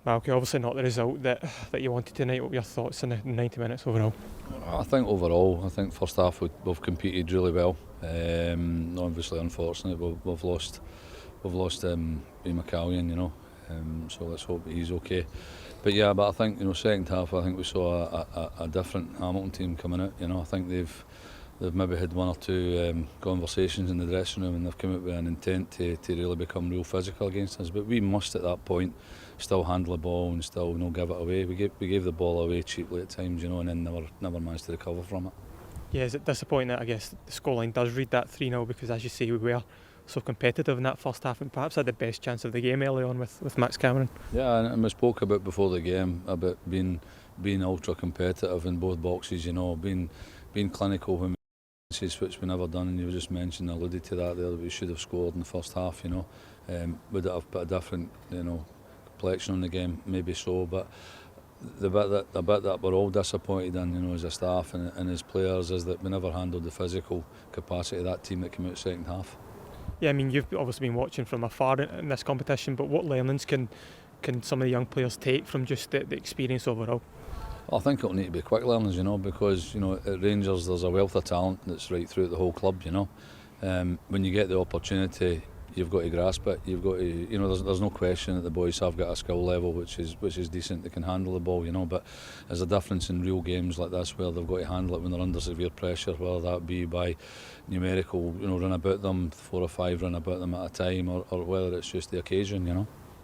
Malky, obviously not the result that you wanted tonight. What were your thoughts in the 90 minutes overall? I think overall, first half we've competed really well. Obviously, unfortunately, we've lost McCallion, so let's hope that he's okay. But I think second half, I think we saw a different Hamilton team coming out. I think they've maybe had one or two conversations in the dressing room, and they've come out with an intent to really become real physical against us. But we must at that point still handle the ball and still give it away. We gave the ball away cheaply at times, and then never managed to recover from it. Yeah, is it disappointing that I guess the scoreline does read that 3-0 because, as you say, we were so competitive in that first half and perhaps had the best chance of the game early on with Max Cameron? Yeah, and we spoke about before the game about being ultra competitive in both boxes, being clinical when which we never done, and you just alluded to that there, that we should have scored in the first half. Would it have put a different complexion on the game? Maybe so, but the bit that we're all disappointed in, as a staff and as players, is that we never handled the physical capacity of that team that came out second half. Yeah, I mean, you've obviously been watching from afar in this competition, but what learnings can some of the young players take from just the experience overall? I think it'll need to be quick learners, because at Rangers there's a wealth of talent that's right throughout the whole club. When you get the opportunity, you've got to grasp it. You've got to, there's no question that the boys have got a skill level which is decent. They can handle the ball, but there's a difference in real games like this where they've got to handle it when they're under severe pressure, whether that be by numerical, run about them, 4 or 5 run about them at a time, or whether it's just the occasion,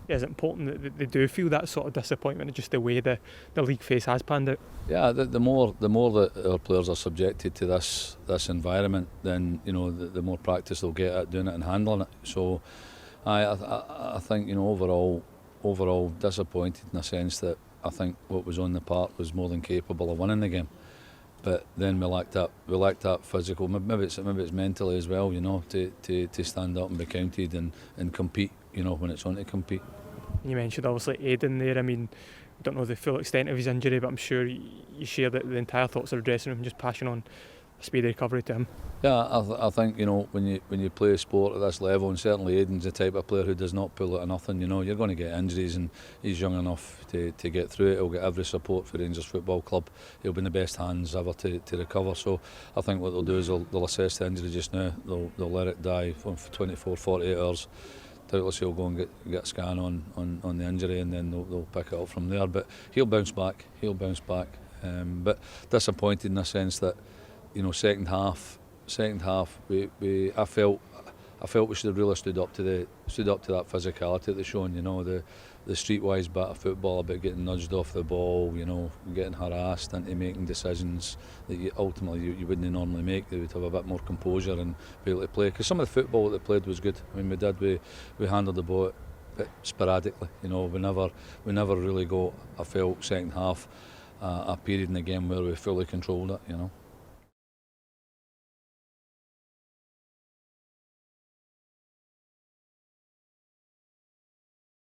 Yeah, is it important that they do feel that sort of disappointment, just the way the league phase has panned out? Yeah, the more that our players are subjected to this environment, then the more practice they'll get at doing it and handling it. So I think overall disappointed in the sense that I think what was on the park was more than capable of winning the game. But then we lacked that physical. Maybe it's mentally as well, to stand up and be counted and compete, when it's on to compete. You mentioned obviously Aidan there. I mean, I don't know the full extent of his injury, but I'm sure you share the entire thoughts of the dressing room, just passing on a speedy recovery to him. Yeah, I think when you play sport at this level, and certainly Aidan's the type of player who does not pull out of nothing. You're going to get injuries, and he's young enough to get through it. He'll get every support for Rangers Football Club. He'll be in the best hands ever to recover. So I think what they'll do is they'll assess the injury just now. They'll let it die for 24, 48 hours. Doubtless he'll go and get a scan on the injury, and then they'll pick it up from there. But he'll bounce back. But disappointed in the sense that second half I felt we should have really stood up to that physicality that they're showing. The streetwise bit of football about getting nudged off the ball, getting harassed into making decisions that ultimately you wouldn't normally make. They would have a bit more composure and be able to play. Because some of the football that they played was good. I mean, we handled the ball a bit sporadically. We never really got, I felt, second half a period in the game where we fully controlled it.